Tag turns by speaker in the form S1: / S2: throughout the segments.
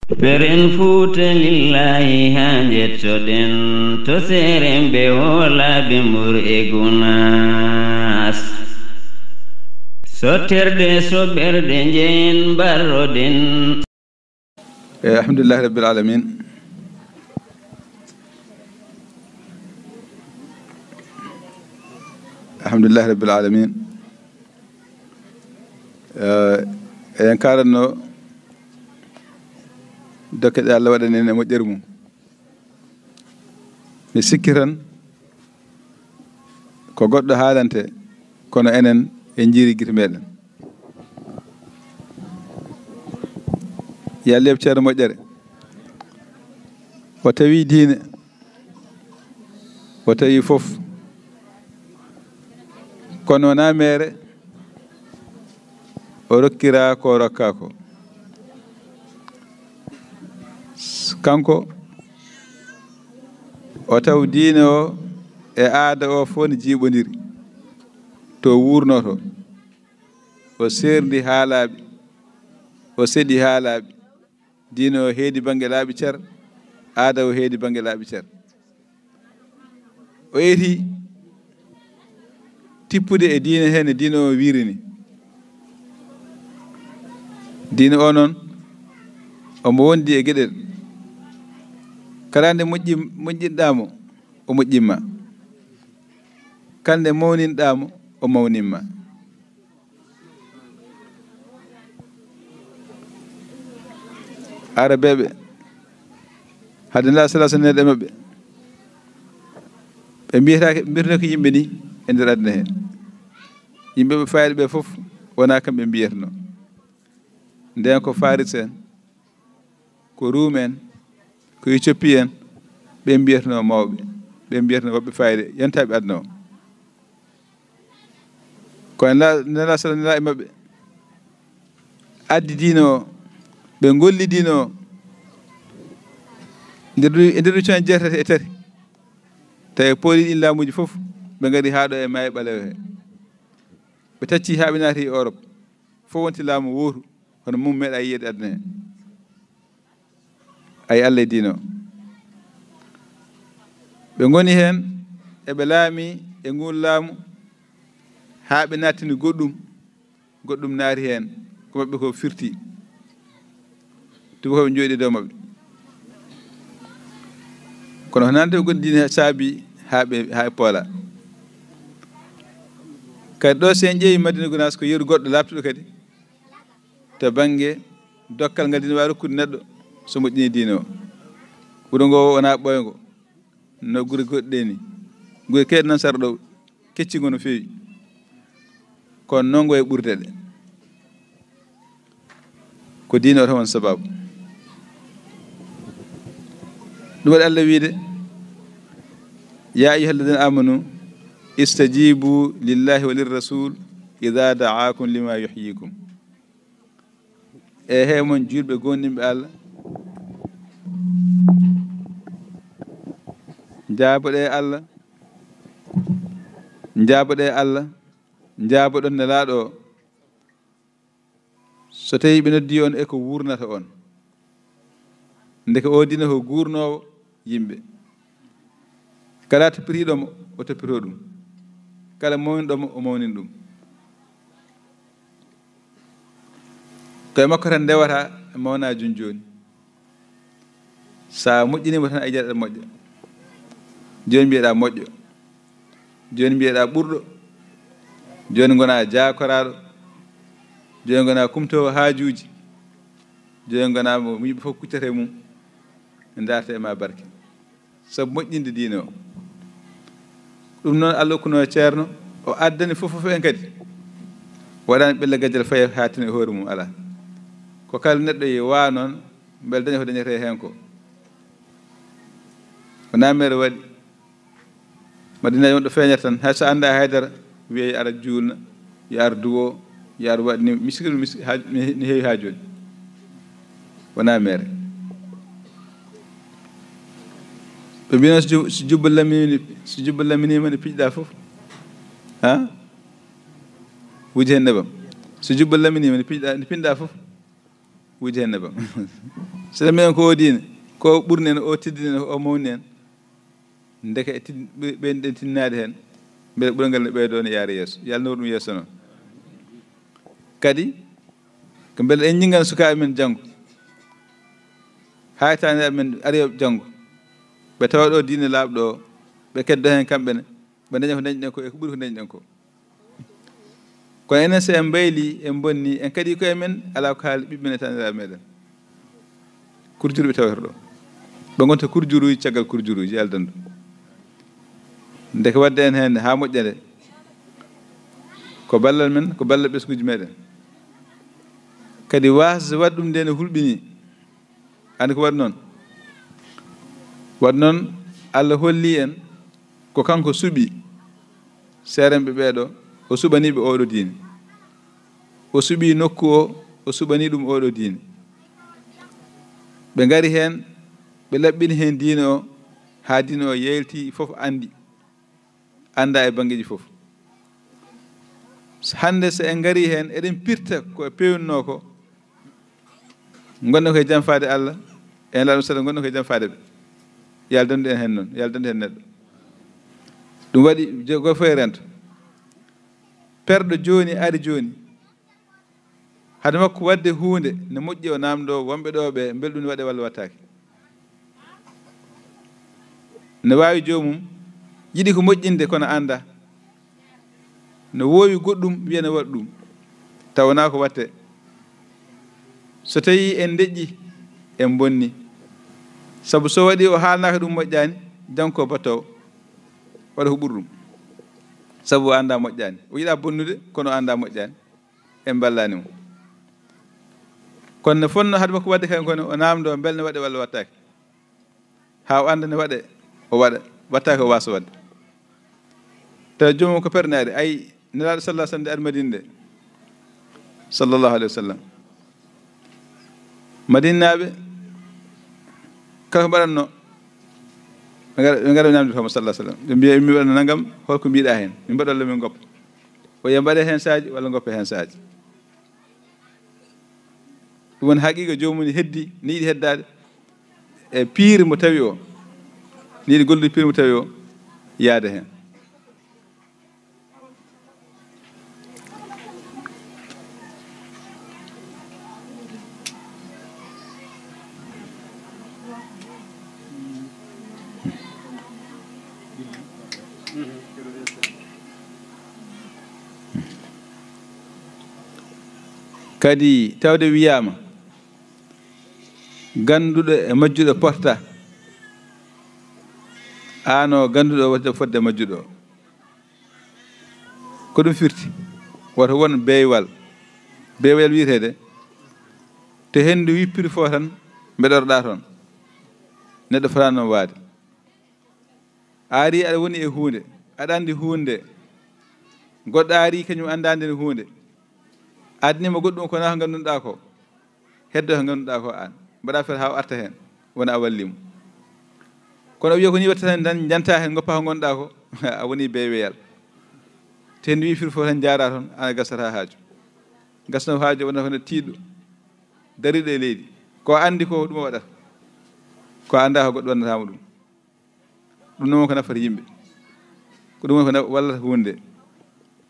S1: Peren Fuuta lillahi hanjettoɗen to seren ɓe wolaɓe mur e gunas sotterde soɓɓerde jeen barroɗen.
S2: Alhamdulillahi rabbil alamin. Alhamdulillahi rabbil alamin. En karanno dokkeɗe Allah waɗani en e moƴƴere mum. Mi sikki tan ko goɗɗo haalante kono enen en jiiri gite meɗen. yo Allah heɓ ceerno moƴƴere. o tawi diine o tawi fof kono wona mere o rokkira ko rokka ko. kanko o taw diine o e aada o fof ne jiiɓodiri to wurno to o serdi haalaɓe o seeɗi haalaɓe. diine o heedi banggue laaɓi cer, aada o heedi banggue laaɓi cer. o yeti tippude e diine hen e diine o wirini. diine o noon omo wondi e gueɗel kala nde moƴƴinɗamo o moƴƴinma, kande mawninɗamo o mawninma. arabeɓe hade la salasa nede mabɓe ɓe mbiyata ko yimɓe ni e nder aduna he. yimɓeɓe fayiɗe ɓe foof wona kamɓe mbiyatno. nden ko faris en, ko ruum en, ko Éthiopie en, ɓe mbiyatno mawɓe, ɓe mbiyatno woɓɓe fayide yantaɓe aduna o. kono nela sala nela e mabɓe addi diine o, ɓe golli diine o e nder uccan jeetati e tati. tawi pooli ɗin laamuji fof ɓe gari haaɗo e maayo ɓalewo he. ɓe tacci haa ɓe naati e Europe fof wonti laamu wotu hono mum meeɗa yiyede aduna he. ay Allah e diine o ɓe goni hen eɓe laami e ngun laamu haa ɓe nattini goɗɗum naari hen ko maɓɓe ko firti tubakoɓe jooɗi dow maɓɓe. kono nande goni diine saabi haa poola. kadi ɗo sen ƴeewi Madina Gounass ko yeru goɗɗo labtuɗo kadi to banggue dokkal ngal dine wawi rokkude neɗɗo so moƴƴini diine o. wuuro ngo wona ɓoyngo no guure goɗɗe ni. guure kewɗe nan sara ɗo keccigo no fewi kono noon ngo e ɓurde ɗe ko diine o tan won sababu. ɗum waɗi Allah wiide ya ayyuha alladina amanu istajibu lillahi wa lirrasul ida daakum lima yuhyikum. e he mon julɓe gonɗinɓe Allah jaaboɗe Allah jaaboɗon nelaɗo o so tawi ɓe noddi on eko wurnata on. ndeke o dina ko gurnowo yimɓe. kala toppitiɗomo o toppito ɗum, kala mawniɗomo o mawnin ɗum. koye makko tan ndewata mawna joni. sa moƴƴinimo tan a jaɗa moƴƴo. joni mbiyeɗa moƴƴo, joni mbiyeɗa ɓurɗo, joni gona jakoraɗo, joni gona kumtowo haajuji, joni gona mo yimɓe fof kuccata e mum darta e ma barke sabu moƴƴinde diine o. ɗum noon Allah hokkuno ceerno o addani fof en kadi waɗani ɓelle gajjal faye hatino e hoore mum. ala ko kala neɗɗo ye wa noon beele daña ko dañete hen ko. wona mere waɗi Madina wonɗo feeñata tan hay so anda haydara wiye yo ara juulna, yo ar duwo, yo ar waɗ ni miskil ni heewi ha joni. wona mere. ɓe mbino so jubba laminima ne piƴɗa fof ha wuji hen nebam. so jubba laminima ne pinɗa fof wuji hen nebam so minen ko diine ko ɓurni en o teddini en o mawni en ndeke ɓeyden tinnade heen mbele ɓural ngal ne ɓeydoo ne yaara yeeso yo Allah nawru ɗum yeeso noon kadi ko mbele en ñingan sukaaɓe men janngo haytani men ariyoɓe janngo ɓe tawa ɗo diine laaɓɗo o ɓe keddo heen kamɓe ne ɓe daña ko dañɗen ko e ko ɓuri ko dañɗen ko kono enen so en mbayli en bonni en kadi koye men alaa ko haali ɓiɓɓe ne taniraɓe meɗen kurjuru ɓe tawata ɗo ɓe gonta kurjuruji caggal kurjuruji aldandu ndeke wadde en heen haa moƴƴa nde ko ballal men ko ballal ɓesguji meɗen kadi wasde waɗ ɗum nde ne hulɓini andi ko waɗi noon waɗi noon Allah holli en ko kanko suɓi seerenɓe ɓeeɗo o suɓaniɓe oɗo diine o suɓi nokku o suɓani ɗum oɗo diine ɓe ngari heen ɓe laɓɓini heen diine o haa diine o yeylti fof andi anda e bangeji fof hannde so en ngari heen eɗen pirta ko pewnno ko gonɗen koye jam faade Allah en laaɗum saɗa gonɗen koye jam faade ɓe yo Allah dandu en heen noon yo Allah dandu heen neɗɗo ɗum waɗi go foye rento perɗo jooni ari jooni hade makko wadde huunde ne moƴƴi o naamɗo wonɓe ɗo ɓe mbelɗum ne waɗe walla wattaake ne waawi joomum yiɗi ko moƴƴinde kono annda ne woowi goɗɗum wiya ne waɗa ɗum taw wonaa ko watte so tawii en deƴƴi en bonni sabu so waɗi o haalnaaka ɗum moƴƴaani janko battawo waɗa ko ɓuri ɗum sabu o annda moƴƴaani o yiɗaa bonnude kono o annda moƴƴaani en ballaani mo kono ne fonno hade makko wadde kañ kone o naamdo mbel ne waɗe walla wattaake haa o annda ne waɗe o waɗa wattaake o waasa wadde tawa joomum ko pernaade ayi nelaaɗo sallah sallam nde ari madine nde sallllahu alayhi wa sallam madinaaɓe kala ko mbaɗatno ɓe ngara ñamde fama sallah sallam ɓe mbiya mi waɗano nangam holko mbiɗa heen min mbaɗa walla min goppa o yiya mbaɗe heen saaji walla goppe heen saaji ɗum woni haqiqa joomum ne heddi ne yiɗi heddaade e piire mo tawi o ne yiɗi gollude piire mo tawi o yaade heen kadi tawde wiyaama ganduɗo e majjuɗo porta ano ganduɗo wata fodde majjuɗo ko ɗum firti woto won beywal wiyetede to hendu wippiri fo tan mbeɗorɗa toon neɗɗo fotani noon waade aari aɗa woni e huunde aɗa andi huunde goɗɗo aari kañum andande ne huunde adnima goɗɗum ko na ko ngannduɗaa ko heddo ko ngannduɗaa ko aan mbaɗa feere haa o arta heen wona a wallimo kono o wiya ko ni watta tan tan janta heen goppa ko ngonnduɗaa ko a woni beeweyal te hendu wipiri fof tan jaara toon ana gasata haaju gasno haaju wona hono tiiɗɗo dariɗo e leydi ko anndi ko ɗum o waɗata ko annda ko goɗɗo wannatama ɗum ɗum noon ko nafata yimɓe ko ɗum ko wallata hunde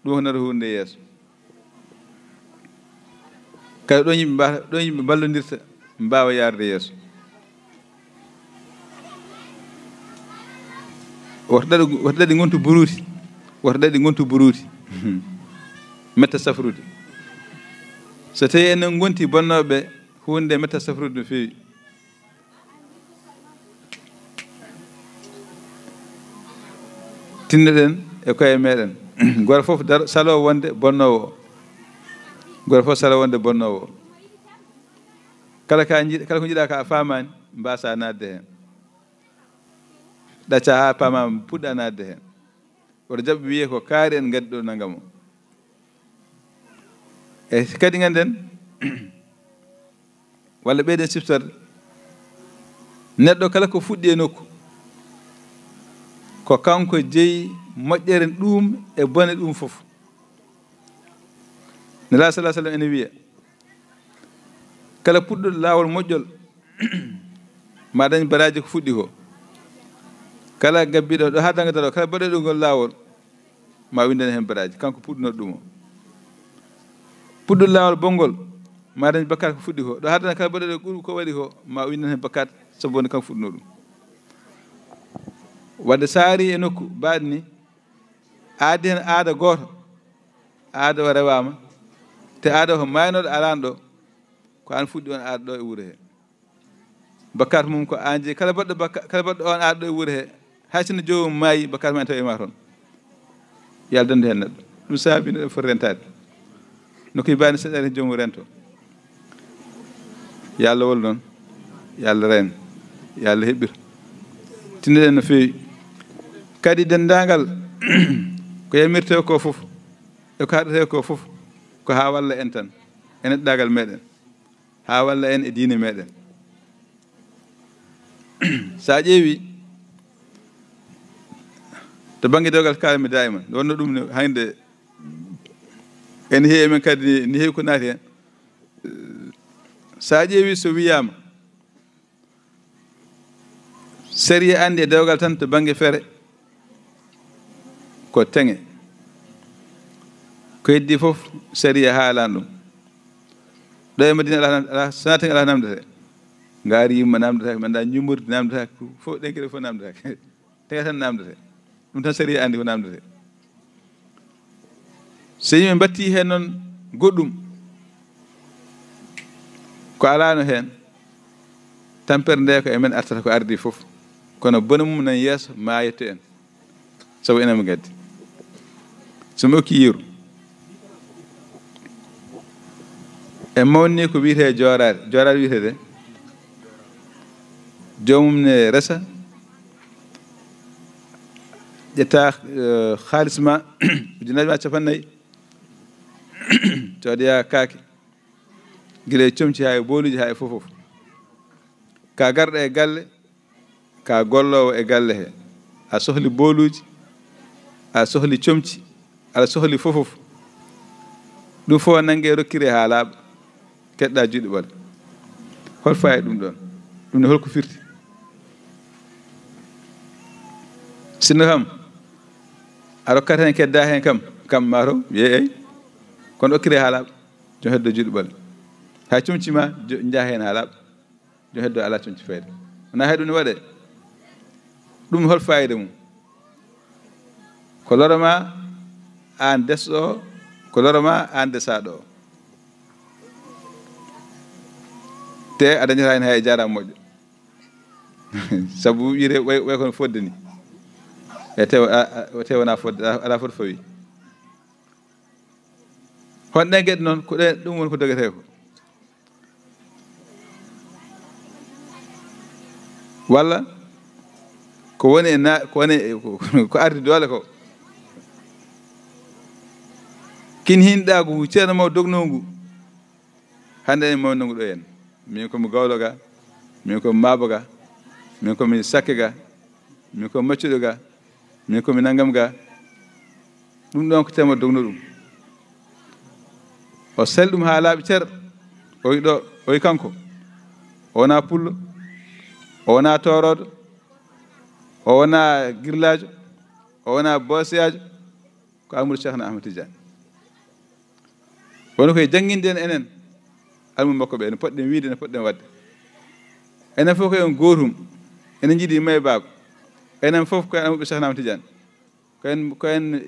S2: ɗum ko nata hunde yeeso kadi ɗon yimɓe ballondirta mbawa yarde yeeso woto ɗaɗi gontu buruuti woto ɗaɗi gontu buruuti metta safrude so tawi enen gonti bonnoɓe hunde metta safrude no feewi tinnoɗen e koye meɗen goto fof salo wonde bonnowo o goto fof salo wonde bonnowo o kala ko jiiɗa ka a famani mbasa nadde hen ɗacca ha pamama puɗɗa nadde hen woto jaɓɓe wiye ko kaari en gaddi ɗo nagam o e kadi ganden walla ɓeyden siftorde neɗɗo kala ko fuɗɗi e nokku ko kanko jeeyi moƴƴere ɗum e bone ɗum fof nela salah sallam ene wiya kala puɗɗoɗo laawol moƴƴol ma dañ baraji ko fuɗɗi ko kala gabbiɗo ɗo haddangata ɗo kala baɗe ɗo ngol laawol ma windane heen baraji kanko puɗɗunoɗo ɗum o puɗɗol laawol bonngol ma dañ bakkat ko fuɗɗi ko ɗo haddana kala baɗe ɗo ɓuri ko waɗi ko ma windane heen bakkat sabu wonde kanko fuɗɗuno ɗum wadde saari e nokku mbaɗi ni aaddi heen aada gooto aada o rewama te aada o ko maynoɗo alano ɗo ko an fuɗɗi on aada ɗo e wuuro he bakkat mum ko an jeeyi kala baɗɗo on aada ɗo e wuuro he hay sinno jomum maayi bakkat mum en taw ema toon yo Allah dandu heen neɗɗo ɗum saabi neɗɗo foti rentade nokkuy mbani seɗɗere jomum rento yo Allah wol noon yo Allah reen yo Allah heɓɓir tinnoɗen no feewi kadi denndaangal ko yamirte ko fof e ko haɗete ko fof ko haa walla en tan e neɗɗagal meɗen haa walla en e diine meɗen sa ƴeewi to baŋnge dewgal kalmi dayima wonno ɗum ne hannde en heewi men kadi ni heewi ko naati heen sa ƴeewi so wiyaama série anndi e dewgal tan to baŋnge fere ko teŋe ko heddi fof série haalani ɗum ɗo e Madina ala sona teŋe ala namdete ngaari yimma namdetake mi annda ñummurde namdetake fof ɗen kede fof namdetake teŋe tan namdete ɗum tan série anndi ko namdete so yimɓe mbatti heen noon goɗɗum ko alano heen tampere nde ko emen artata ko ardi fof kono bona mum nan yeeso ma yetto en sabu enen mo gaddi somi okki yiru e mawni ko wiyete joorade wiyetede joomum ne resa ƴetta haalis ma ujunaje ma capannayyi coodaya kaake gila e comci ha e booluji ha e fof ka garɗo e galle ka gollowo e galle he a sohli booluji a sohli comci aɗa sohli fof ɗum fof nangue rokkire ha laaɓa keɗɗa juuɗe ɓole hol fayi ɗum ɗon ɗum ne holko firti sinno kam a rokkata hen kedda hen kam mato yeey kono rokkire ha laaɓa jom heddo juuɗe ɓole ha comci ma jaa hen ha laaɓa jom heddo ala comci fayde wona hay ɗum ne waɗe ɗum hol fayida mum ko loroma an desɗo ko loroma an desaɗo o te a dañata hen hay e jarama moƴƴo saabu wiire way kono fodde ni e te wona fodde ala foti fawi hon ɗen gueɗe noon ko ɗen ɗum woni ko dogete ko walla ko woni ko ardi doole ko kin hinɗagu ceerno maw dognongu hande en mawnongu ɗo en min komi gawlo ga min komi maabo ga min komi sakke ga min komi maccuɗo ga min komi naggam ga ɗum ɗon ko tema dogno ɗum o sali ɗum ha laaɓi ceer o wi ɗo o wi kanko o wona pullo o wona toroɗo o wona girlajo o wona boseyajo ko Amadou Cheikhna Ahmed Tidiane wono koye janguinde en enen almum makko ɓe ene poɗɗen wiide ene poɗɗen wadde enen fof ko en gotum enen jiiɗi may baako enen fof koye Amadou Cheikhna Ahmed Tidiane koyen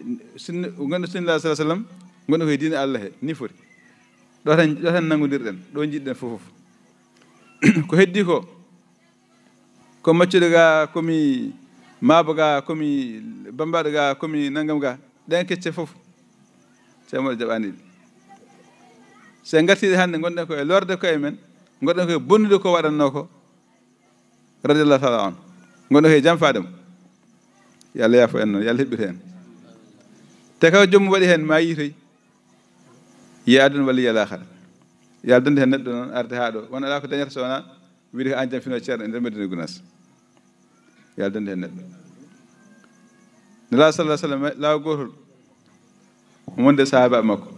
S2: gonɗo sunnallahi sallah sallam gonɗo koye diine Allah he ni foti ɗo tan nanngodirɗen ɗo jiɗɗen fof ko heddi ko maccuɗo ga komi maabo ga komi bambaɗo ga komi naggam ga ɗen kecce fof ceerno jaɓani ɗi se gartiɗe hannde gonɗen ko e lorde koye men gonɗen koye bonnude ko waɗanno ko radiallahu taala on gonɗen koye jamfade mo yo Allah yaafo en noon yo Allah heɓɓit hen te kaw joomum waɗi hen ma yiitoy yiya aduna walla yiya lahara yo Allah dande hen neɗɗo noon arde ha ɗo wona ala ko dañata so wona wiide ko an jam fino ceerno e nder Medina Gounass yo Allah dande hen neɗɗo nela sallah sallam law gotol wonde sahaba makko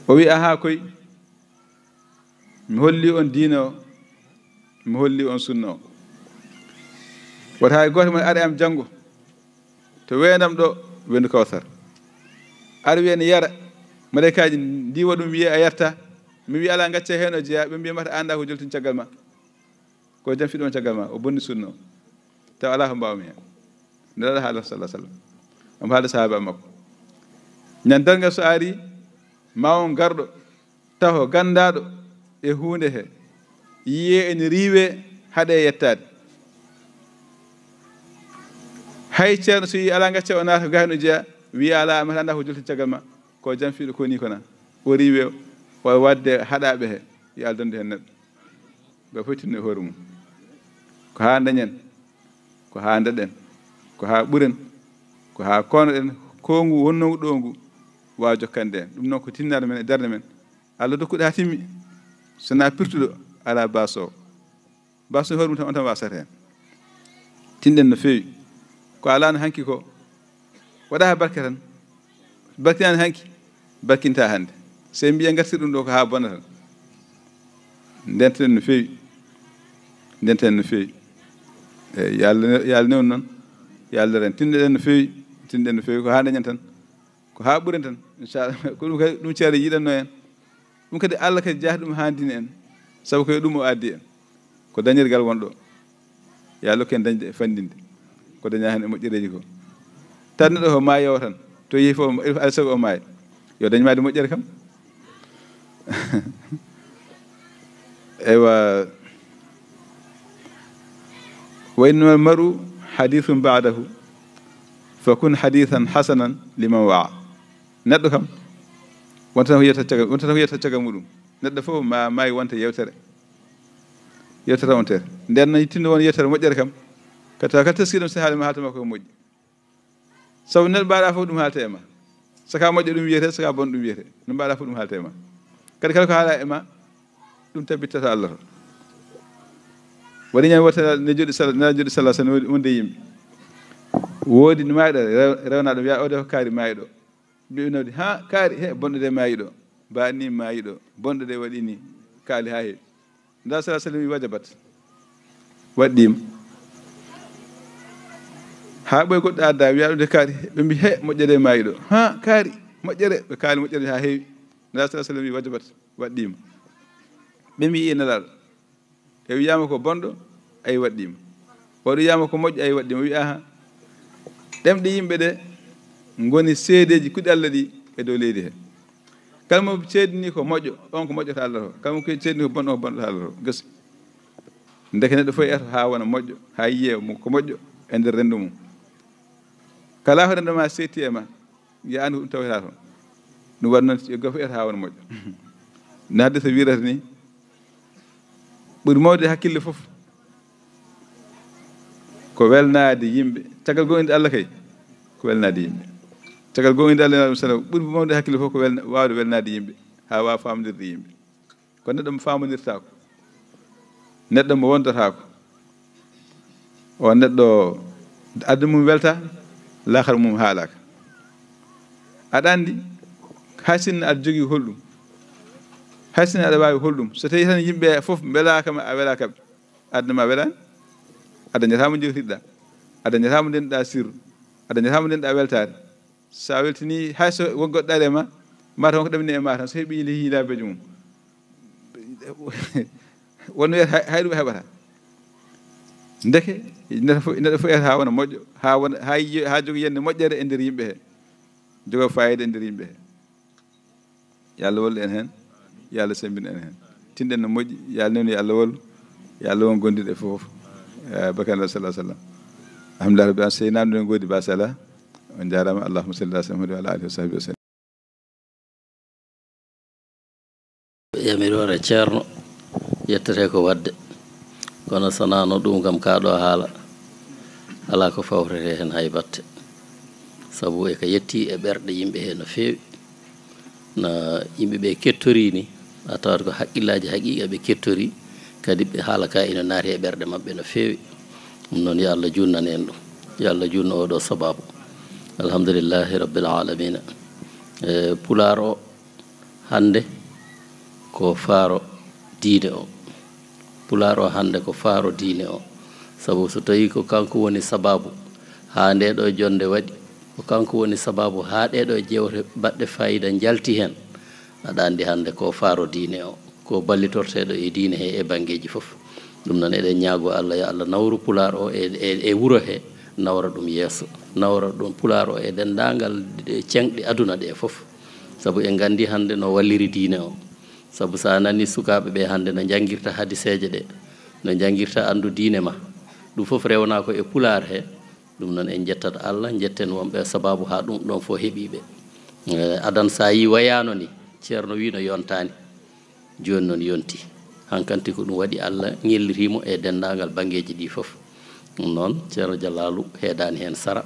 S2: o wi aha koy mi holli on diine o mi holli on sunna o wata hay gooto mon ari am janngo to weenam ɗo wendu kawsar ar wiyen yara malaikaji ndiwa ɗum wiye a yarta mi wi ala gacce heen o jeeya ɓe mbiyamata anda ko joltin caggal ma ko jam fiɗon caggal ma o bonni sunna o taw ala ko mbawmi heen nelaɗa haala sallah sallam omo haalde sahaba makko ñandalngal so ari ma on garɗo taw gandaɗo e hunde he yiye ene riiwe haɗe yettade hay ceerno so yi ala gacce o naata gayno jeeya wiya ala amata anda ko joltin caggal ma ko jam fiɗo koni kona o riiwe o wadde haɗaɓe he yo aldande hen neɗɗo ɓe fof tinno e hoore mum ko ha dañen ko ha daɗen ko ha ɓuren ko ha konoɗen kongu wonnongu ɗo ngu wawa jokkande en ɗum noon ko tinnade men e darde men Allah dokkuɗo ha timmi sona pirtuɗo ala baso baso hoore mum tan on tan wasata hen tinɗen no feewi ko alano hanki ko waɗa ha barke tan barkinani hanki barkinta hande se mbiya gartir ɗum ɗo ko ha bona tan ndenten no feewi ndenten no feewi eyyi yo Allah newnu noon yo Allah ren tinɗeɗen no feewi tinɗen no feewi ko ha dañen tan ko ha ɓuren tan inchallah ko ɗum kadi ɗum ceere yiɗanno en ɗum kadi Allah kadi jaahi ɗum handini en saabu koye ɗum o addi en ko dañirgal wonɗo yo Allah ken dañde e fandinde ko daña hen e moƴƴereji ko tan neɗɗo ko maayowo tan to yeehi fof alaa sago o maayi yo dañmaade moƴƴere kam eywa wa innama almaru hadithun ba'dahu fakun hadithan hasanan liman wa'a neɗɗo kam wonta tan ko yiyata caggal muɗum neɗɗo fof ma maayi wonta yewtere on tere nden no yittindo won yewtere moƴƴere kam kata ka teskiɗum so haali ma haaltama koye moƴƴi sabu neɗɗo mbaɗa fof ɗum haalta e ma saka moƴƴo ɗum wiyete saka bon ɗum wiyete no mbaɗa fof ɗum haalta e ma kadi kala ko haala e ma ɗum tabbitata Allah to waɗi ñami wotere ne joɗi sallah sallam wonde yimɓe woodi no maayi ɗo rewna ɗum wiya o de ko kaari maayi ɗo mbiɓe nawdi ha kaari he bonɗo de maayi ɗo mbaɗni maayi ɗo bonɗo de waɗi ni kaali ha heewi nda sallah sallam wi wajabat waɗɗima ha ɓoye goɗɗo adda wiya ɗum de kaari ɓe mbi he moƴƴere maayi ɗo ha kaari moƴƴere ɓe kaali moƴƴere ha heewi nda sallah sallam wi wajabat waɗɗima ɓe mbi i nelaɗo e wiyama ko bonɗo ayi waɗɗima waɗo wiyama ko moƴƴo ayi waɗɗima wi aha ɗemɗe yimɓe ɗe goni seedeji kuɗi Allah ɗi e dow leydi he kala mo ceedini ko moƴƴo on ko moƴƴota Allah to kala mo ceedini ko bonɗo ko bonɗota Allah to gasi ndeke neɗɗo fof eto ha wona moƴƴo ha yiye ko moƴƴo e nder rendo mum kala ko rendo ma setti e ma ya andi ko ɗum tawata toon ɗum waɗi noon yo goto fof eto ha wona moƴƴo ne hadde so wirata ni ɓuri mawde hakkille fof ko welnade yimɓe caggal gonɗinde Allah kay ko welnade yimɓe caggal gonɗinde Allah sallallahu alaihi wasallam ɓuri mawde hakkille fof ko wawde welnade yimɓe ha wawa famdirde yimɓe ko neɗɗo mo famonirtako neɗɗo mo wondotako o neɗɗo addu mum welta lahara mum haalaka aɗa andi hay sinno aɗa jogui holɗum hay sinno aɗa wawi holɗum so tawi tan yimɓe fof belakama a welakaɓe aduna ma welani a dañatamo jewtiɗɗa a dañatamo ndenɗa sirru a dañatamo ndenɗa weltade sa weltini hay so wongoɗɗare ma mata wonko ɗamini e ma tan so heeɓi hiilabeji mum wonno wiyata hay ɗum heɓata ndeke neɗɗo fof wiyata ha wona moƴƴo ha jogo yende moƴƴere e nder yimɓe he jogo fayida e nder yimɓe he yo Allah wallu en hen yo Allah sembina en hen tinɗen no moƴƴi yo Allah newni yo Allah wallu yo Allah won gondiɗe fof bakanda sallah sallam alhamdulillah rabbi an seynano en godi basala on jarama allahumma salli ala sayyidina wa ala alihi wa sahbihi wa sallam
S3: yamiri wara ceerno yettete ko wadde kono sonano ɗum kam kaɗo haala ala ko fawrete hen hay batte sabu e ko yetti e ɓerɗe yimɓe he no feewi no yimɓeɓe kettori ni a tawat ko haqqillaji haqiqa ɓe kettori kadi ɓe haala ka ina naati e ɓerɗe mabɓe no feewi ɗum noon yo Allah junnan en ɗum yo Allah junno oɗo sababu alhamdulillahi rabbil alamina pular o hande ko faaro diine o pulaar o hannde ko faaro diine o sabu so tawii ko kanko woni sababu haa nde ɗo jonde waɗi ko kanko woni sababu haa ɗeɗo jewte baɗɗe fayida jalti heen aɗa anndi hannde ko faaro diine o ko ballitorteeɗo e diine he e baŋngeeji fof ɗum noon eɗen ñaago Allah yo Allah nawru pulaar o e wuro he nawra ɗum yeeso nawra ɗum pulaar o e denndaangal ceŋɗe aduna ɗe fof sabu en nganndi hannde no walliri diine o sabu so a nani sukaaɓe ɓe hannde no janngirta hadiseeje ɗe no janngirta anndu diine ma ɗum fof rewnaa ko e pulaar he ɗum noon en jettat Allah jetten wonɓe sababu haa ɗum ɗon fof heɓiiɓe adan so a yii wayaano ni ceerno wi no yontaani jooni noon yonti hankanti ko ɗum waɗi Allah ñelliriimo e denndaangal baŋngeeji ɗi fof ɗum noon ceerno Dialalu heedaani heen sara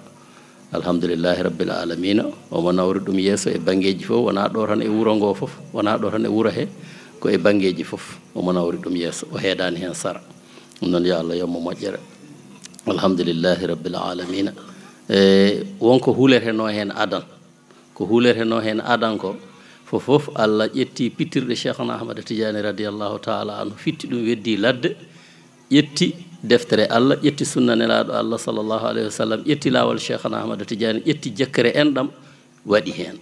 S3: alhamdulillahi rabbil alamina omo nawri ɗum yeeso e baŋngeeji fof wonaa ɗo tan e wuro ngoo fof wonaa ɗo tan e wuro he ko e baŋngeeji fof omo nawri ɗum yeeso o heedaani heen sara ɗum noon yo Allah yommo moƴƴere alhamdulillahi rabbil alamina wonko huleteno heen adan ko huleteno heen adan ko fof Allah ƴetti pittirɗe Cheikhna Ahmada Tidiane radiallahu taala anhu fitti ɗum weddi ladde ƴetti deftere Allah ƴetti sunna nelaaɗo Allah sallllahu alayhi wa sallam ƴetti laawol Cheikhna Ahmada Tidiane ƴetti jakkere enɗam waɗi heen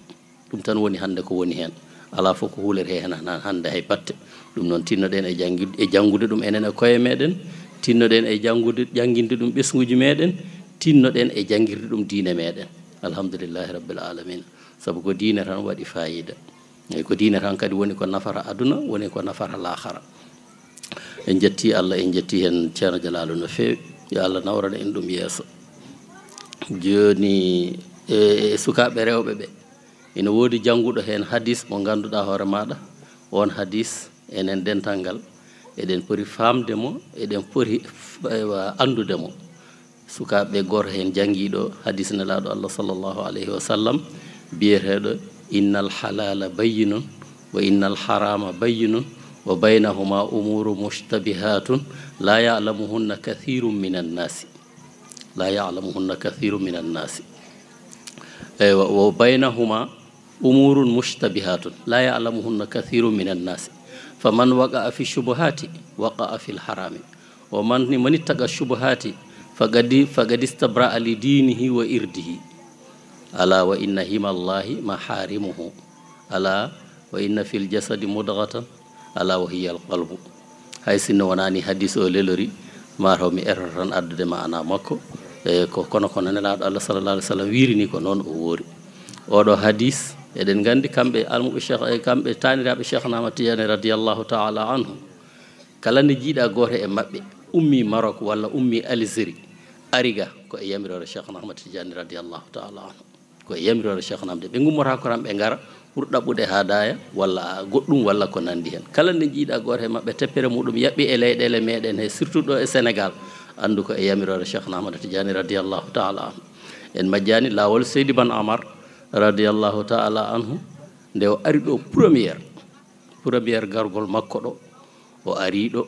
S3: ɗum tan woni hannde ko woni heen alaa fof ko hulete heen hannde hay batte ɗum noon tinnoɗen e janngude ɗum enen e koye meɗen tinnoɗen e jannginde ɗum ɓesguji meɗen tinnoɗen e janngirde ɗum diine meɗen alhamdulillahi rabbil alamina sabu ko diine tan waɗi fayida eyi ko diine tan kadi woni ko nafara aduna woni ko nafara lahara en jetti Allah en jetti hen ceerno Dialalu no feewi yo Allah nawrana en ɗum yeeso joni e sukaɓe rewɓe ɓe ina woodi jannguɗo hen hadis mo ganduɗa hoore maɗa on hadis enen dental ngal eɗen poti famde mo eɗen poti andude mo sukaɓe goto hen jangguiɗo hadis nelaɗo Allah sallllahu alayhi wa sallam biyeteɗo innal halala bayyinun wa innal harama bayyinun wa baynahuma umuru mushtabihatun la ya'lamuhunna kathirun minan nasi la ya'lamuhunna kathirun minan nasi wa baynahuma umurun mushtabihatun la ya'lamuhunna kathirun minan nasi faman waqa'a fi shubuhati waqa'a fil harami wa man ittaqa shubuhati faqad istabra'a li dinihi wa irdihi ala wa inna himallahi maharimuhu ala wa inna fil jasadi mudghatan ala wa hiya al qalbu hay sinno wonani hadis o lelori mataw mi errata tan addude maana makko ko kono nelaɗo Allah sallallahu alaihi wasallam wirini ko noon o woori oɗo hadis eɗen gandi kamɓe almuɓe cheikh kamɓe taniraɓe Cheikhna Ahmad Tidiane radiallahu taala anhu kala nde jiiɗa goto e maɓɓe ummi Maroc walla ummi Algérie ariga ko e yamirore Cheikhna Ahmad Tidiane radiallahu taala anhu ko e yamirore Cheikhna Ahmad ɓe gummota ko tan ɓe gara pour ɗaɓɓude hadaya walla goɗɗum walla ko nandi hen kala nde jiiɗa goto e maɓɓe teppere muɗum yaɓɓi e leyɗele meɗen he surtout ɗo e Sénégal andu ko e yamirore Cheikhna Ahmad Tidiane radiallahu taala anhu en majjani lawol Seydi Ban Amar radiallahu taala anhu nde o ari ɗo premiére gargol makko ɗo o ari ɗo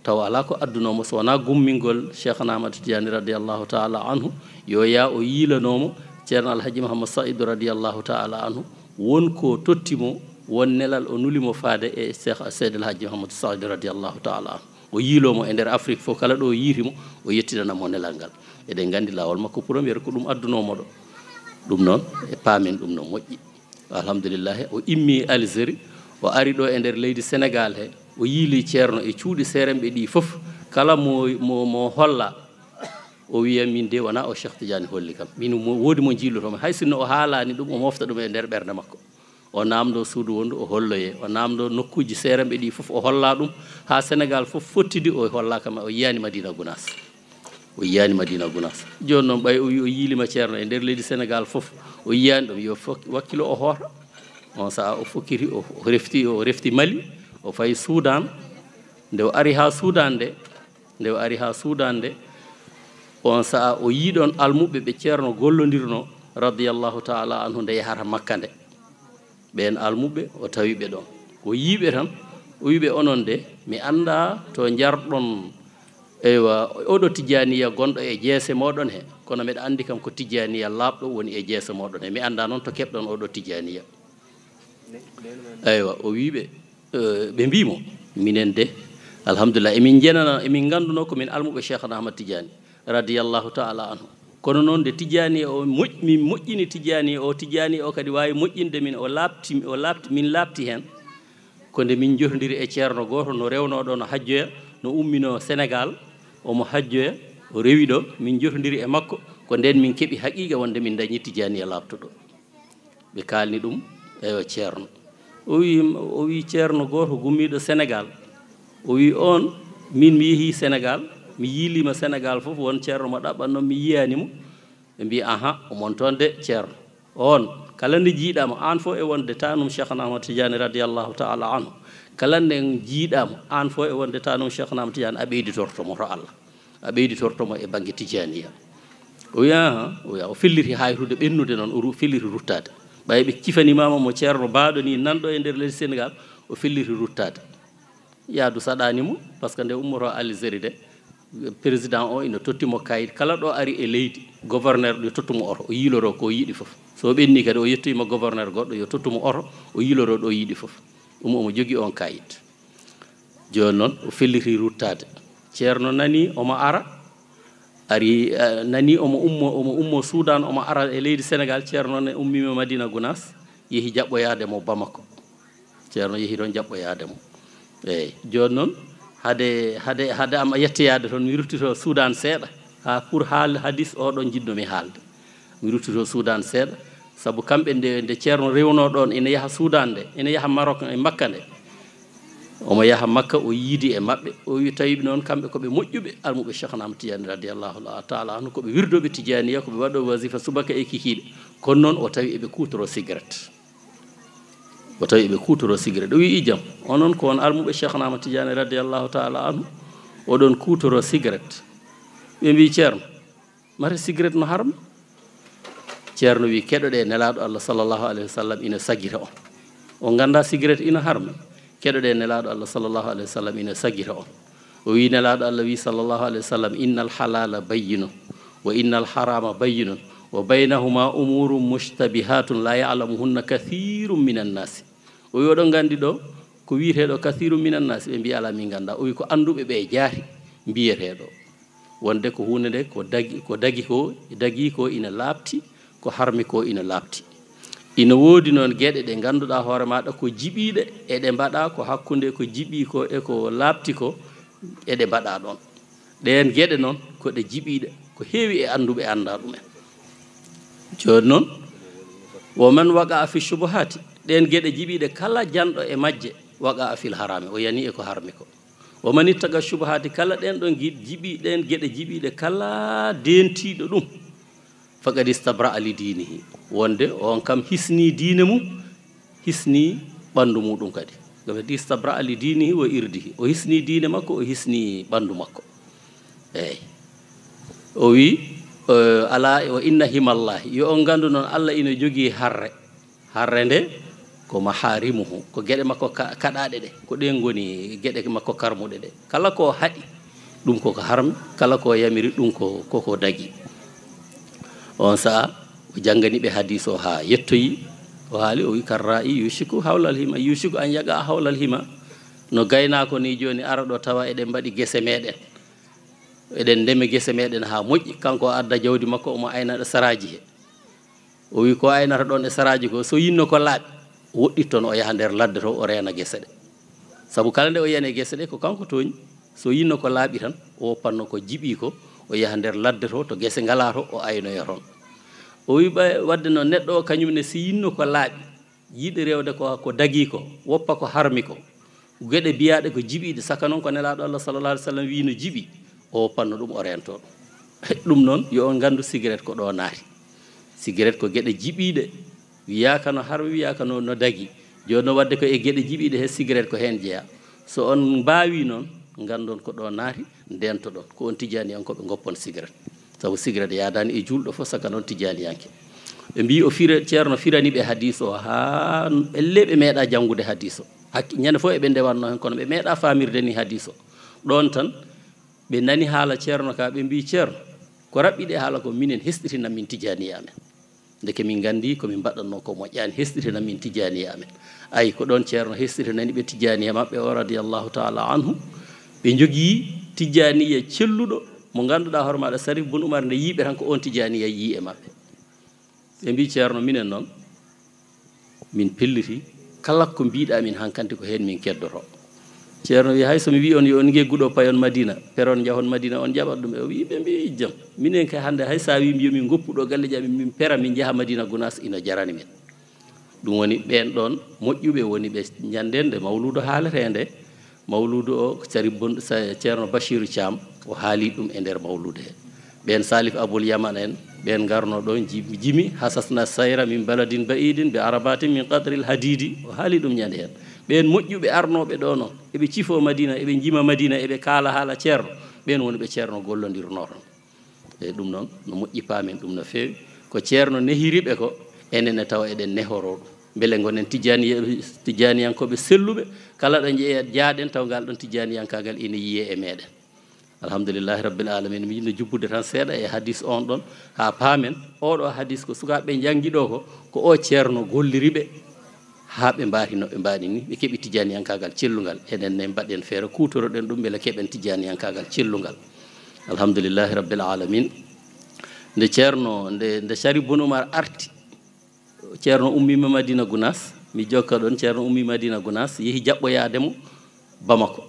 S3: taw ala ko addunomo so wona gummingol Cheikhna Ahmad Tidiane radiallahu taala anhu yo ya o yiilanomo ceerno Alhaji Mouhammad Saïdou radiallahu taala anhu wonko tottimo won nelal o nulimo faade e Cheikh Seydi Alhaji Mouhammad Saïdou radiallahu taala anhu o yiilomo e nder Afrique fof kala ɗo o yiitimo o yettidanamo nelal ngal eɗen gandi lawol makko premiére ko ɗum addunomo ɗo ɗum noon e paamen ɗum no moƴƴi alhamdulillahi o immi Algérie o ari ɗo e nder leydi Sénégal he o yiili ceerno e cuuɗi seeremɓe ɗi fof kala mo holla o wiya min de wona o Cheikh Tidiane holli kam min woodi mo jiilotomo hay sinno o haalani ɗum o mofta ɗum e nder ɓerde makko o namdo suudu wondu o holloye o namdo nokkuji seeremɓe ɗi fof o holla ɗum ha Sénégal fof fottidi o hollakama o yiyani Madina Gounass o yiyani Madina Gounass joni noon ɓay o wi o yiilima ceerno e nder leydi Sénégal fof o yiyani ɗum yo wakkilo o hoota on saaha o fokkiti o refti Mali o fayi Soudan nde o ari ha Soudan nde on saaha o yiiɗon almuɓe ɓe ceerno gollodirno radiallahu taala anhu nde yahata Makka nde ɓen almuɓe o tawiɓe ɗon o yiiɓe tan o wiɓe onon de mi anda to jarɗon eywa oɗo tijaniya gonɗo e jeese moɗon he kono mbeɗa andi kam ko tijaniya laaɓɗo woni e jeese moɗon he mi anda noon to keɓɗon oɗo tijaniya eywa o wiɓe ɓe mbimo minen de alhamdulillah emin jenana emin ganduno ko min almuɓe cheikhna ahmad tidiani radiyallahu taala anhu kono noon nde tidiani o min moƴƴini tidiani o kadi wawi moƴƴinde min o laabti min laabti hen ko nde min jotodiri e ceerno goto no rewnoɗo no hajjoya no ummino sénégal omo hajjoya o rewi ɗo min jotodiri e makko ko nden min keeɓi haqiqa wonde min dañi tidiani e labtuɗo ɓe kalni ɗum eyo ceerno o wi ceerno goto gummiɗo sénégal o wi on min mi yeehi sénégal mi yiilima sénégal fof won ceerno mo ɗaɓɓannoon mi yiyanimo ɓe mbi aha omon toon de ceerno on kala nde jiiɗama an fof e wonde tanum cheikhna ahmad tidiani radiallahu taala anhu kala nde jiiɗama an fof e wonde tanum cheikhna ahmad tidiani a ɓeyditortomo to allah a ɓeyditortomo e banggue tidianiya o wi aha o felliti hayrude ɓennude noon o felliti ruttade ɓay ɓe cifanimama mo ceerno baaɗo ni nanɗo e nder leydi sénégal o felliti ruttade yaadu saɗanimo par ce que nde ummoto aliseri de président o ina tottimo kayit kala ɗo ari e leydi gouverneur yo tottumo oto o yiloro ko yiiɗi foof so ɓenni kadi o yettoyima gouverneur goɗɗo yo tottumo oto o yiloro ɗo yiiɗi foof ɗum omo jogui on kayit joni noon o felliti ruttade ceerno nani omo ara ari nani omo ummo soudan omo ara e leydi sénégal ceerno ne ummima madina gounas yeehi jaɓɓoyademo bamako ceerno yeehi ɗon jaɓɓoyademo eyyi joni noon hade am yettoyade toon mi ruttito soudan seeɗa ha pour haal hadis oɗon jiɗnomi haalde mi ruttito soudan seeɗa saabu kamɓe nde ceerno rewno ɗon ina yaaha soudan nde ina yaaha maroc e makka nde omo yaaha makka o yiidi e maɓɓe o wi tawiɓe noon kamɓe koɓe moƴƴuɓe almuɓe cheikhna tidiani radiallahu taala anhu koɓe wirdoɓe tidianiya koɓe waɗo wasifa subaka e kikiɗe kono noon o tawi eɓe kutoro cigarette o wi ijam onon ko on almuɓe cheikhna tidiani radiallahu taala anhu oɗon kutoro cigarette ɓe mbi ceerno mata cigarette no harma ceerno wi keɗoɗe nelaɗo allah sallllahu alayhi wa sallam ina sagira on o ganda cigarette ina harma keɗoɗe nelaɗo allah sallllahu alayhi wa sallam ina sagira on o wi nelaɗo allah wi sallllahu alayhi wa sallam inna al halala bayyinun wa inna al harama bayyinun wa baynahuma umurum mushtabihatun la yalamuhunna kathirum min annasi o wi oɗon gandi ɗo ko wiyeteɗo kathirum min annasi ɓe mbi ala min ganda o wi ko anduɓe ɓe jaari mbiyeteɗo wonde ko hunde nde ko dagi ko ina labti ko harmi ko ina labti ina woodi noon gueɗe ɗe ganduɗa hoore maɗa ko jiɓiɗe eɗe mbaɗa ko hakkude ko jiɓi ko e ko labti ko eɗe mbaɗa ɗon ɗen gueɗe noon koɗe jiɓiɗe ko heewi e anduɓe anda ɗumen joni noon woman waqa fi shubuhati ɗen gueɗe jiɓiɗe kala janɗo e majje waqa fil harami o yani e ko harmi ko woman ittaga shubuhati kala ɗen ɗon jiɓi ɗen gueɗe jiɓiɗe kala dentiɗo ɗum faqad istabra ali dinihi wonde on kam hisni diine mum hisni ɓandu muɗum kadi gam istabra ali dinihi wa irdihi o hisni diine makko o hisni ɓandu makko eyyi o wi ala wa inna himallahi yo on gandu noon allah ina jogui harre nde ko maharimuhu ko gueɗe makko kaɗaɗe ɗe ko ɗen goni gueɗe makko karmuɗe ɗe kala ko haɗi ɗum koko harmi kala ko yamiri ɗum koko dagui on saaha o jangganiɓe hadis o ha yettoyi o haali o wi karra'i yusiku hawlal hima yusiku an yaga hawlal hima no gaynako ni joni ara ɗo tawa eɗen mbaɗi guese meɗen eɗen ndeme guese meɗen ha moƴƴi kanko adda jawdi makko omo aynaɗo saraji he o wi ko aynata ɗon e saraji ko so yinno ko laaɓi woɗɗitton o yaha nder ladde to o reena guese ɗe saabu kala nde o yiyane guese ɗe ko kanko tooñi so yinno ko laaɓi tan o woppanno ko jiɓi ko o yaha nder ladde to guese ngala to o aynoya toon o wi wadde noon neɗɗo o kañumne si yinno ko laaɓi yiɗi rewde ko dagui ko woppa ko harmi ko gueɗe biyaɗe ko jiɓiɗe saka noon ko nelaɗo allah sallallah alih w sallam wi no jiiɓi o woppanno ɗum o rento ɗum noon yo on gandu cigarette ko ɗo naati cigarette ko gueɗe jiɓiɗe wiyaka no harmi wiyaka no dagui joni no wadde ko e gueɗe jiɓiɗe he cigarette ko hen jeeya so on mbawi noon gandon ko ɗo naati ndento ɗon ko on tijani en koɓe goppon cigarette saabu cigarette yadani e julɗo fof saka noon tijaniyanke ɓe mbi o ceerno firaniɓe hadis o ha elle ɓe meeɗa janggude hadis o ñande fof eɓe ndewanno hen kono ɓe meeɗa famirde ni hadis o ɗon tan ɓe nani haala ceerno ka ɓe mbi ceerno ko raɓɓiɗe haala ko minen hesɗitinam min tijaniya amen ndeke min gandi komin mbaɗatno ko moƴƴani hesɗitinam min tijaniya amen ayi ko ɗon ceerno hesɗitinani ɓe tijaniya maɓɓe o radiallahu taala anhu ɓe ɓe jogii tijaniya celluɗo mo ngannduɗaa hoore maaɗa Sarif Bun Umar nde yiiɓe tan ko on tijaniya yii e maɓɓe ɓe mbi ceerno minen noon min pelliti kala ko mbiɗa min hankkandi ko heen min keddoto ceerno wi hay somi wi on yo on gegguɗo payon Madina peron jahon Madina on jaɓat ɗum o wi ɓe mbi jam minen kay hannde hay sa wimi yomin goppuɗo galle jam min pera min jaha Madina Gounass ina jarani men ɗum woni ɓen ɗon moƴƴuɓe woni ɓe ñandende mawludo haaletende mawludu o Sarif Bun ceerno Bachirou Thiam o haali ɗum e nder mawlude he ɓen Salif Aboul Yaman en ɓen garno ɗon jimi hasasna sayra min baladin ba'idin be arabatin min qadril hadidi o haali ɗum ñande hen ɓen moƴƴuɓe arnoɓe ɗo noon eɓe cifo Madina eɓe jima Madina eɓe kaala haala ceerno ɓen woni ɓe ceerno gollodirno ton e ɗum noon no moƴƴi paamen ɗum no feewi ko ceerno nehiriɓe ko enenne tawa eɗen nehoro ɗum beele gonen tijaniyankoɓe selluɓe kala ɗo jeeyat jaaɗen taw ngal ɗon tijaniyankagal ina yiye e meɗen alhamdulillahi rabbil alamin mi yiɗno jubbude tan seeɗa e hadis on ɗon ha paamen oɗo hadis ko sukaɓe jangguiɗo ko o ceerno golliriɓe ha ɓe mbaari no ɓe mbaɗi ni ɓe keeɓi tijaniyankagal cellugal enenne mbaɗen feere kutoroɗen ɗum beele keeɓen tijaniyankagal cellugal alhamdulillahi rabbil alamin nde ceerno nde Sarif Bun Umar arti ceerno ummima Madina Gounass mi jokka ɗon ceerno ummi Madina Gounass yeehi jaɓɓoyademo Bamako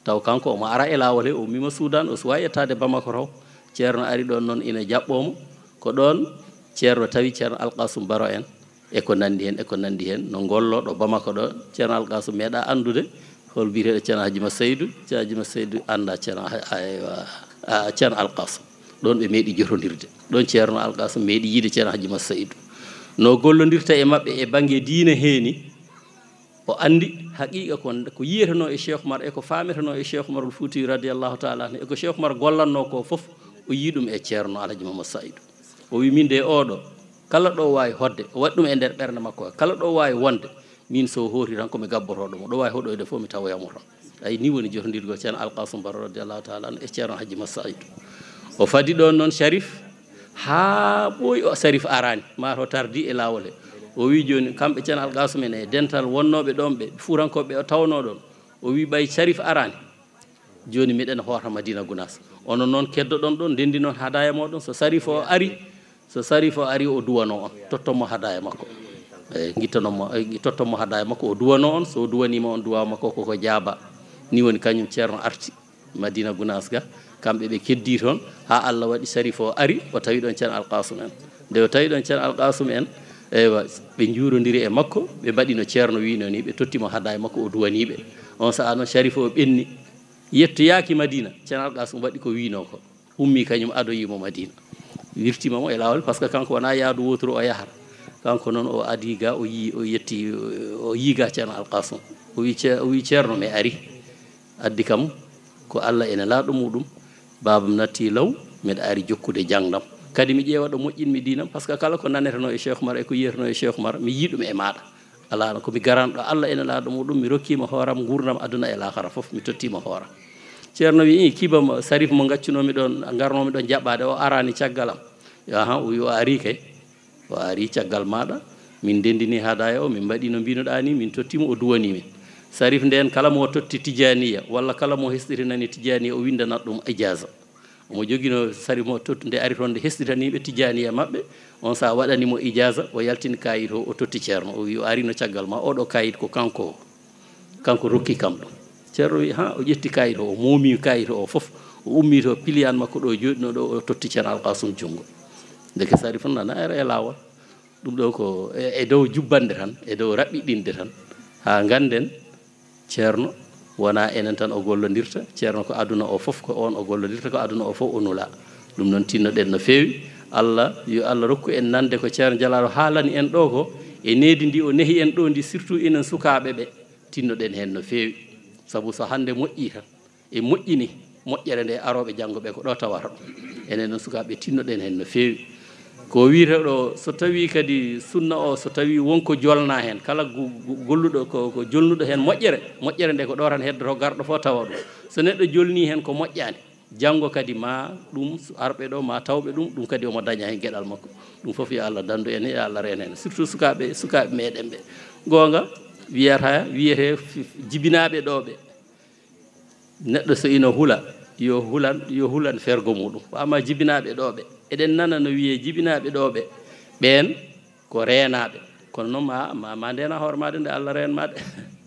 S3: taw kanko omo ara e laawol he o ummima Soudan o suwa yettade Bamako taw ceerno ari ɗon noon ina jaɓɓomo ko ɗon ceerno tawi ceerno Alkasum Baro en eko nandi hen no gollo ɗo Bamako ɗo ceerno Alkasum meeɗa andude hol biyeteɗo ceerno Hadjima Seydou anda ceerno Alkasum ɗon ɓe meeɗi jotodirde ɗon ceerno Alkasum meeɗi yiide ceerno Hadjima Seydou no gollodirta e maɓɓe e banggue diine heeni o andi haqiqa ko yiyetano e Cheikh Oumar eko fametano e Cheikh Oumarul Fouti radiallahu taala anu eko Cheikh Oumar gollanno ko foof o yii ɗum e ceerno Alhaji Mamadou Saïdou o wi min de oɗo kala ɗo wawi hodde o waɗi ɗum e nder ɓerde makko kala ɗo wawi wonde min so hooti tan komi gabbotoɗomo ɗo wawi hoɗoyde fof mi tawoyamo tan ayi ni woni jotodirgol ceerno Alkasum Baro radiallahu taala anu e ceerno Hadji Mamadou Saïdou o fadi ɗon noon Sharif ha ɓooyi o Sarif arani mato tardi e laawol he o wi joni kamɓe ceerno Alkasum en e dental wonnoɓe ɗon ɓe fuurankoɓe o tawno ɗon o wi ɓay Sarif arani joni miɗen hoota Madina Gounass onon noon keddoɗon ɗon ndendi noon hadaya moɗon so Sarif o ari o duwano on tottonmo hadaya makko eyyi tottonmo hadaya makko o duwano on so duwanima on duwaw makko koko jaaba ni woni kañum ceerno arti Madina Gounass ga kamɓe ɓe keddi toon ha Allah waɗi Sarif o ari o tawi ɗon ceerno Alkasum en nde o tawi ɗon ceerno Alkasum en eywa ɓe juurodiri e makko ɓe mbaɗi no ceerno wino ni ɓe tottimo hadaya makko o duwaniɓe on saaha noon Sarif o ɓenni yettoyaki Madina ceerno Alkasum waɗi ko wino ko ummi kañum adoyimo Madina wirtimamo e lawol par ce que kanko wona yaadu wotoro o yahata kanko noon o adi ga o yiiga ceerno Alkasum o wi ceerno mi ari addi kam ko Allah ene laaɗo muɗum babam natti law mbeɗa ari jokkude jangdam kadi mi ƴeewa ɗo moƴƴinmi dinam par ce que kala ko naneteno e Cheikh Oumar e ko yiyeteno e Cheikh Oumar mi yiɗum e maɗa ala komi garanɗo Allah ene laaɗo muɗum mi rokkima hooram gurdam aduna e lahara foof mi tottima hooram ceerno wi kibam Sarif mo gaccunomi ɗon garnomi ɗon jaɓɓade o arani caggalam o wi o ari kay o ari caggal maɗa min ndendini hadaya o min mbaɗi no mbinoɗa ni min tottimo o duwanimin Sarif nden kala mo totti tijaniya walla kala mo hesɗitinani tijaniya o windanat ɗum ijaza omo joguino Sarif mo totti nde ari toon nde hesɗitaniɓe tijaniya maɓɓe on sa waɗanimo ijaza o yaltini kayit o totti ceerno o wi o ari no caggal ma oɗo kayit ko kanko rokki kam ɗum ceerno wi o ƴetti kayit o moomi kayit o foof o ummi to piliyan makko ɗo joɗino ɗo o totti ceerno Alkasum jungo deke Sarif nana ara e lawol ɗum ɗo ko e dow jubbande tan e dow raɓɓiɗinde tan ha ganden ceerno wona enen tan o gollodirta ceerno ko aduna o foof ko on o gollodirta ko aduna o foof o nula ɗum noon tinnoɗen no feewi Allah yo Allah rokku en nande ko ceerno Jalalo haalani en ɗo ko e needi ndi o nehi en ɗo ndi surtout enen sukaɓe ɓe tinnoɗen hen no feewi saabu so hande moƴƴi tan e moƴƴini moƴƴere nde aroɓe janggoɓe ko ɗo tawata ɗum enen noon sukaɓe tinnoɗen hen no feewi ko wiite ɗo so tawi kadi sunna o so tawi wonko jolna hen kala golluɗo ko jolnuɗo hen moƴƴere nde ko ɗo tan heddoto garɗo fo tawa ɗum so neɗɗo jolni hen ko moƴƴani janggo kadi ma ɗum arɓe ɗo ma tawɓe ɗum kadi omo daña hen gueɗal makko ɗum foof yo Allah dandu en yo Allah reen hen surtout sukaɓe meɗen ɓe gonga wiyete jibinaɓe ɗo ɓe neɗɗo so ino hula yo hulan fergo muɗum wama jibinaɓe ɗoɓe eɗen nana no wiye jibinaɓe ɗoɓe ɓen ko renaɓe kono noon ma ndena hoore maɗa nde Allah renmaɗe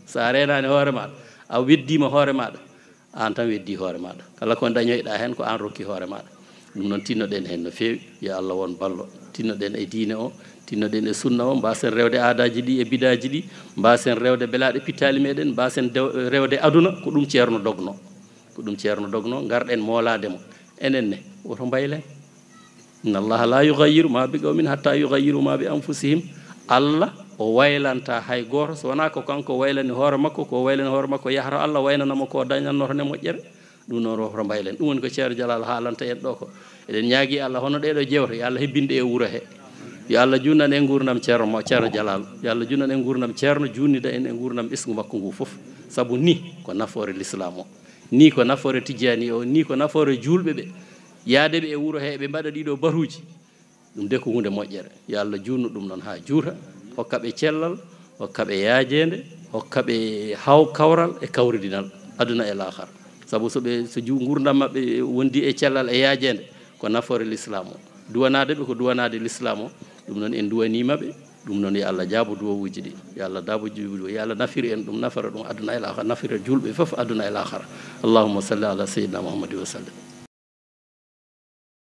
S3: sa renani hoore maɗa a weddima hoore maɗa an tan weddi hoore maɗa kala ko dañoyɗa hen ko an rokki hoore maɗa ɗum noon tinnoɗen hen no fewi yo Allah won ballo tinnoɗen e diine o tinnoɗen e sunna o mbasen rewde aadaji ɗi e bidaji ɗi mbasen rewde belaɗe pittali meɗen mbasen rewde aduna ko ɗum ceerno dogno garɗen moolademo enen ne woto mbaylen inna allaha la yughayyiru ma bi qawmin hatta yughayyiru ma bi anfusihim Allah o waylanta hay goto so wona ko kanko waylani hoore makko ko waylani hoore makko yahata Allah waynanamo ko dañannoto ne moƴƴere ɗum noon woto mbaylen ɗum woni ko ceerno Jalal haalanta en ɗo ko eɗen ñaagui Allah hono ɗeɗo jewte yo Allah hebbinde e wuuro he yo Allah junnan en gurdam ceerno Jalal yo Allah junnan en gurdam ceerno junnida en e gurdam ɓesgu makko ngu foof saabu ni ko nafoore l'islam o ni ko nafoore tijani o ni ko nafoore julɓe ɓe yaadeɓe e wuuro he ɓe mbaɗa ɗiɗo baruji ɗum de ko hunde moƴƴere yo Allah junnu ɗum noon ha juuta hokkaɓe cellal hokkaɓe yaajede hokkaɓe kawral e kawridinal aduna e lahara saabu so gurdam mabɓe wondi e cellal e yaajede ko nafoore l'islam o duwanadeɓe ko duwanade l'islam o ɗum noon en duwanimaɓe ɗum noon yo Allah jaabo duwowuji ɗi yo Allah yo Allah nafiri en ɗum nafara ɗum aduna e lahara nafira julɓe foof aduna e lahara allahumma salli ala sayyidina muhammadin wa sallam